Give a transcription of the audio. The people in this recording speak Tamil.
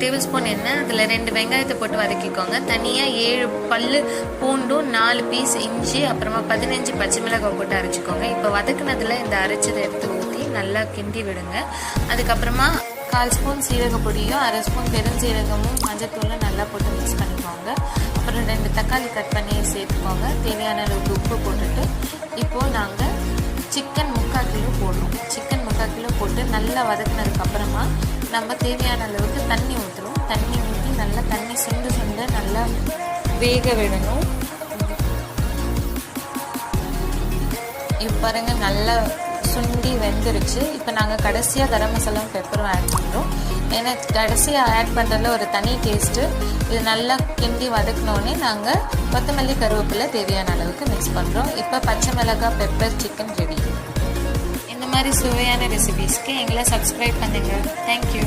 டேபிள் ஸ்பூன் எண்ணெய், அதில் 2 வெங்காயத்தை போட்டு வதக்கிக்கோங்க. தனியாக 7 பல்லு பூண்டும் 4 பீஸ் இஞ்சி அப்புறமா 15 பச்சை மிளகாய் போட்டு அரைச்சிக்கோங்க. இப்போ வதக்குனதில் இந்த அரைச்சதை எடுத்து ஊற்றி நல்லா கிண்டி விடுங்க. அதுக்கப்புறமா 1/4 ஸ்பூன் சீரக பொடியும் 1/2 ஸ்பூன் பெருஞ்சீரகமும் மஞ்சத்தூளும் நல்லா போட்டு மிக்ஸ் பண்ணிக்கோங்க. அப்புறம் 2 தக்காளி கட் பண்ணி சேர்த்துக்கோங்க. தேவையான அளவுக்கு உப்பு போட்டுட்டு இப்போது நாங்கள் சிக்கன் 3/4 கிலோ போடுறோம். சிக்கன் 3/4 கிலோ போட்டு நல்லா வதக்குனதுக்கப்புறமா நம்ம தேவையான அளவுக்கு தண்ணி ஊற்றுறோம். தண்ணி ஊற்றி நல்லா தண்ணி சுண்டு நல்லா வேக விடணும். இப்போ பாருங்கள் நல்லா சுண்டி வெந்துருச்சு. இப்போ நாங்கள் கடைசியாக கரம் மசாலாவும் பெப்பரும் ஆட் பண்ணுறோம். ஏன்னா கடைசியாக ஆட் பண்ணுறதுல ஒரு தனி டேஸ்ட்டு. இது நல்லா கிண்டி வதக்கினோடனே நாங்கள் கொத்தமல்லி கருவேப்பிலை தேவையான அளவுக்கு மிக்ஸ் பண்ணுறோம். இப்போ பச்சை மிளகாய் பெப்பர் சிக்கன் ரெடி. இந்த மாதிரி சுவையான ரெசிபீஸ்க்கு எங்களை சப்ஸ்கிரைப் பண்ணுங்கள். தேங்க்யூ.